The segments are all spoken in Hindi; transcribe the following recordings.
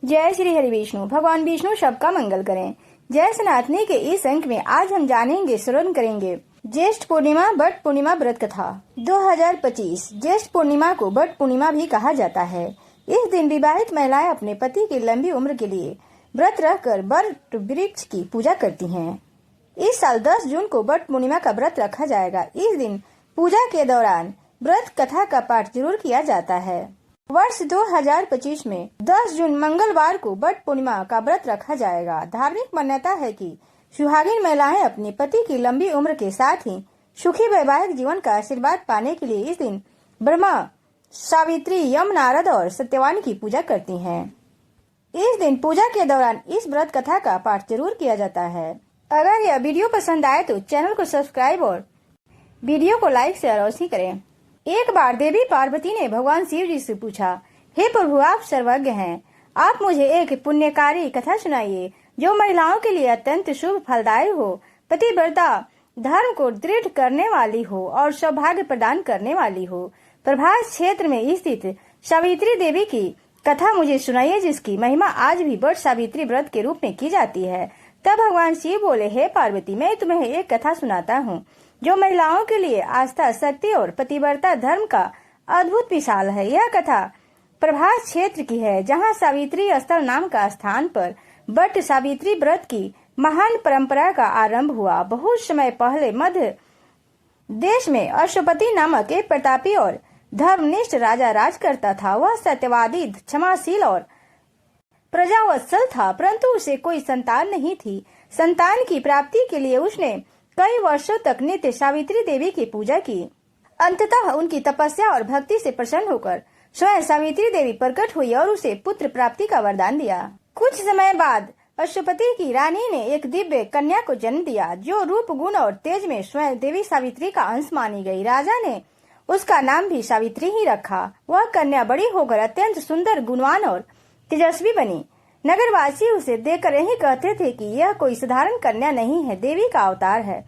जय श्री हरि विष्णु। भगवान विष्णु सबका मंगल करें। जय सनातनी के इस अंक में आज हम जानेंगे, श्रवण करेंगे ज्येष्ठ पूर्णिमा बट पूर्णिमा व्रत कथा 2025। ज्येष्ठ पूर्णिमा को बट पूर्णिमा भी कहा जाता है। इस दिन विवाहित महिलाएं अपने पति की लंबी उम्र के लिए व्रत रखकर बट वृक्ष की पूजा करती हैं। इस साल 10 जून को बट पूर्णिमा का व्रत रखा जाएगा। इस दिन पूजा के दौरान व्रत कथा का पाठ जरूर किया जाता है। वर्ष 2025 में 10 जून मंगलवार को बट पूर्णिमा का व्रत रखा जाएगा। धार्मिक मान्यता है कि सुहागिन महिलाएं अपने पति की लंबी उम्र के साथ ही सुखी वैवाहिक जीवन का आशीर्वाद पाने के लिए इस दिन ब्रह्मा, सावित्री, यम, नारद और सत्यवान की पूजा करती हैं। इस दिन पूजा के दौरान इस व्रत कथा का पाठ जरूर किया जाता है। अगर यह वीडियो पसंद आए तो चैनल को सब्सक्राइब और वीडियो को लाइक शेयर अवश्य करें। एक बार देवी पार्वती ने भगवान शिव जी से पूछा, हे प्रभु, आप सर्वज्ञ हैं, आप मुझे एक पुण्यकारी कथा सुनाइए जो महिलाओं के लिए अत्यंत शुभ फलदायी हो, पतिव्रता धर्म को दृढ़ करने वाली हो और सौभाग्य प्रदान करने वाली हो। प्रभास क्षेत्र में स्थित सावित्री देवी की कथा मुझे सुनाइए, जिसकी महिमा आज भी बट सावित्री व्रत के रूप में की जाती है। तब भगवान शिव बोले, हे पार्वती, मैं तुम्हें एक कथा सुनाता हूँ जो महिलाओं के लिए आस्था, शक्ति और पतिव्रता धर्म का अद्भुत मिसाल है। यह कथा प्रभास क्षेत्र की है, जहाँ सावित्री स्थल नाम का स्थान पर बट सावित्री व्रत की महान परंपरा का आरंभ हुआ। बहुत समय पहले मध्य देश में अश्वपति नामक एक प्रतापी और धर्मनिष्ठ राजा राज करता था। वह सत्यवादी, क्षमाशील और प्रजावत्सल था, परंतु उसे कोई संतान नहीं थी। संतान की प्राप्ति के लिए उसने कई वर्षों तक नित्य सावित्री देवी की पूजा की। अंततः उनकी तपस्या और भक्ति से प्रसन्न होकर स्वयं सावित्री देवी प्रकट हुई और उसे पुत्र प्राप्ति का वरदान दिया। कुछ समय बाद अश्वपति की रानी ने एक दिव्य कन्या को जन्म दिया, जो रूप, गुण और तेज में स्वयं देवी सावित्री का अंश मानी गई। राजा ने उसका नाम भी सावित्री ही रखा। वह कन्या बड़ी होकर अत्यंत सुंदर, गुणवान और तेजस्वी बनी। नगरवासी उसे देखकर यही कहते थे कि यह कोई साधारण कन्या नहीं है, देवी का अवतार है।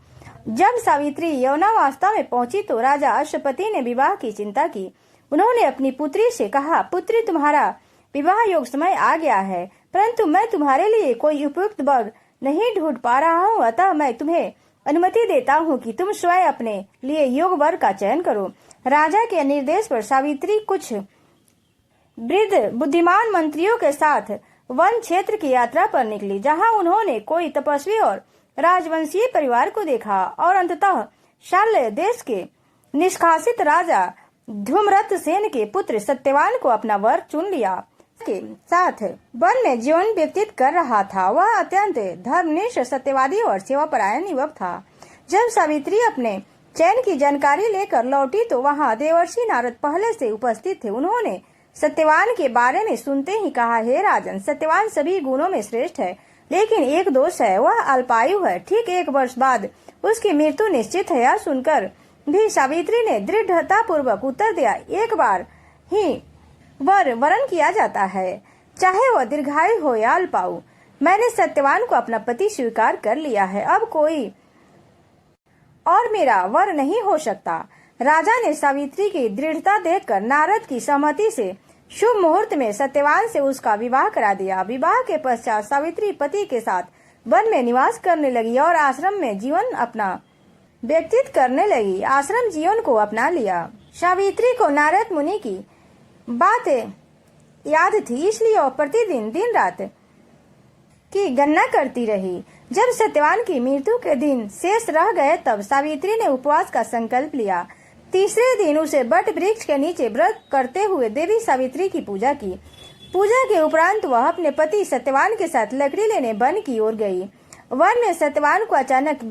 जब सावित्री यौवनावस्था में पहुंची तो राजा अश्वपति ने विवाह की चिंता की। उन्होंने अपनी पुत्री से कहा, पुत्री, तुम्हारा विवाह योग समय आ गया है, परंतु मैं तुम्हारे लिए कोई उपयुक्त वर नहीं ढूंढ पा रहा हूँ, अतः मैं तुम्हें अनुमति देता हूँ कि तुम स्वयं अपने लिए योग वर का चयन करो। राजा के निर्देश पर सावित्री कुछ वृद्ध बुद्धिमान मंत्रियों के साथ वन क्षेत्र की यात्रा पर निकली, जहां उन्होंने कोई तपस्वी और राजवंशीय परिवार को देखा और अंततः शाल्य देश के निष्कासित राजा धूम्रत सेन के पुत्र सत्यवान को अपना वर चुन लिया। के साथ वन में जीवन व्यतीत कर रहा था। वह अत्यंत धर्मनिष्ठ, सत्यवादी और सेवापरायण युवक था। जब सावित्री अपने चयन की जानकारी लेकर लौटी तो वहाँ देवर्षि नारद पहले से उपस्थित थे। उन्होंने सत्यवान के बारे में सुनते ही कहा, हे राजन, सत्यवान सभी गुणों में श्रेष्ठ है, लेकिन एक दोष है, वह अल्पायु है। ठीक 1 वर्ष बाद उसकी मृत्यु निश्चित है। यह सुनकर भी सावित्री ने दृढ़ता पूर्वक उत्तर दिया, एक बार ही वर वरण किया जाता है, चाहे वह दीर्घायु हो या अल्पायु। मैंने सत्यवान को अपना पति स्वीकार कर लिया है, अब कोई और मेरा वर नहीं हो सकता। राजा ने सावित्री की दृढ़ता देखकर नारद की सहमति से शुभ मुहूर्त में सत्यवान से उसका विवाह करा दिया। विवाह के पश्चात सावित्री पति के साथ वन में निवास करने लगी और आश्रम में जीवन अपना व्यतीत करने लगी। आश्रम जीवन को अपना लिया। सावित्री को नारद मुनि की बात याद थी, इसलिए वह प्रतिदिन दिन रात की गणना करती रही। जब सत्यवान की मृत्यु के दिन शेष रह गए तब सावित्री ने उपवास का संकल्प लिया। तीसरे दिन उसे बट वृक्ष के नीचे व्रत करते हुए देवी सावित्री की पूजा की। पूजा के उपरांत वह अपने पति सत्यवान के साथ लकड़ी लेने वन की ओर गई। वन में सत्यवान को अचानक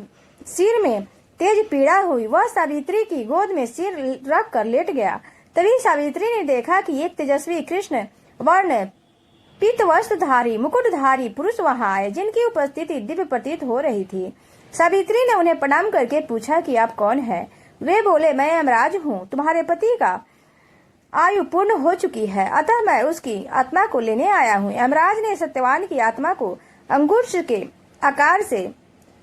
सिर में तेज पीड़ा हुई। वह सावित्री की गोद में सिर रख कर लेट गया। तभी सावित्री ने देखा कि एक तेजस्वी कृष्ण वर्ण पीत वस्त्रधारी, मुकुटधारी पुरुष वहां आए, जिनकी उपस्थिति दिव्य प्रतीत हो रही थी। सावित्री ने उन्हें प्रणाम करके पूछा कि आप कौन है। वे बोले, मैं यमराज हूँ, तुम्हारे पति का आयु पूर्ण हो चुकी है, अतः मैं उसकी आत्मा को लेने आया हूँ। यमराज ने सत्यवान की आत्मा को अंगुश के आकार से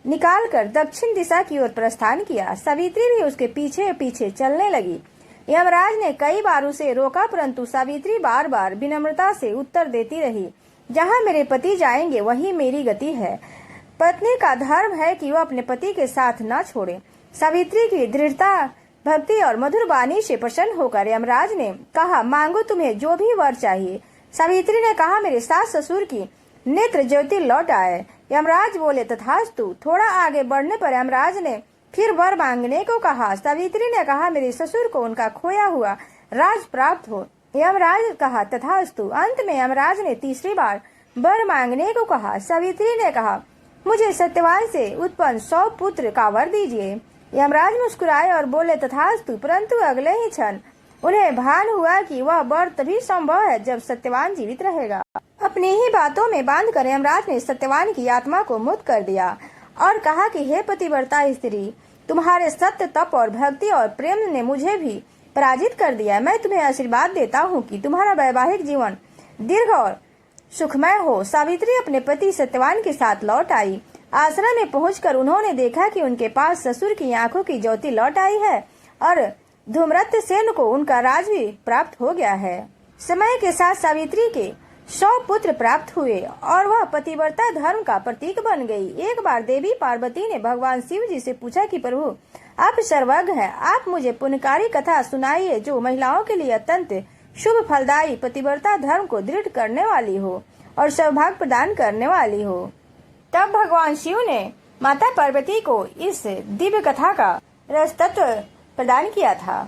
निकालकर दक्षिण दिशा की ओर प्रस्थान किया। सावित्री भी उसके पीछे पीछे चलने लगी। यमराज ने कई बार उसे रोका, परंतु सावित्री बार बार विनम्रता से उत्तर देती रही। जहाँ मेरे पति जाएंगे वहीं मेरी गति है। पत्नी का धर्म है कि वह अपने पति के साथ न छोड़े। सावित्री की दृढ़ता, भक्ति और मधुर वाणी से प्रसन्न होकर यमराज ने कहा, मांगो तुम्हें जो भी वर चाहिए। सावित्री ने कहा, मेरे सास ससुर की नेत्र ज्योति लौट आए। यमराज बोले, तथास्तु। थोड़ा आगे बढ़ने पर यमराज ने फिर वर मांगने को कहा। सावित्री ने कहा, मेरे ससुर को उनका खोया हुआ राज प्राप्त हो। यमराज कहा, तथास्तु। अंत में यमराज ने तीसरी बार वर मांगने को कहा। सावित्री ने कहा, मुझे सत्यवान से उत्पन्न 100 पुत्र का वर दीजिए। यमराज मुस्कुराए और बोले, तथास्तु। परंतु अगले ही क्षण उन्हें भान हुआ कि वह वर तभी संभव है जब सत्यवान जीवित रहेगा। अपनी ही बातों में बांधकर यमराज ने सत्यवान की आत्मा को मुक्त कर दिया और कहा कि हे पतिव्रता स्त्री, तुम्हारे सत्य, तप और भक्ति और प्रेम ने मुझे भी पराजित कर दिया। मैं तुम्हें आशीर्वाद देता हूँ कि तुम्हारा वैवाहिक जीवन दीर्घ और सुखमय हो। सावित्री अपने पति सत्यवान के साथ लौट आई। आश्रम में पहुंचकर उन्होंने देखा कि उनके पास ससुर की आंखों की ज्योति लौट आई है और धूम्रत सेन को उनका राज भी प्राप्त हो गया है। समय के साथ सावित्री के 100 पुत्र प्राप्त हुए और वह पतिव्रता धर्म का प्रतीक बन गई। एक बार देवी पार्वती ने भगवान शिव जी से पूछा कि प्रभु, आप सर्वज्ञ हैं, आप मुझे पुण्यकारी कथा सुनाइए जो महिलाओं के लिए अत्यंत शुभ, फलदायी, पतिव्रता धर्म को दृढ़ करने वाली हो और सौभाग्य प्रदान करने वाली हो। तब भगवान शिव ने माता पार्वती को इस दिव्य कथा का रस तत्व प्रदान किया था।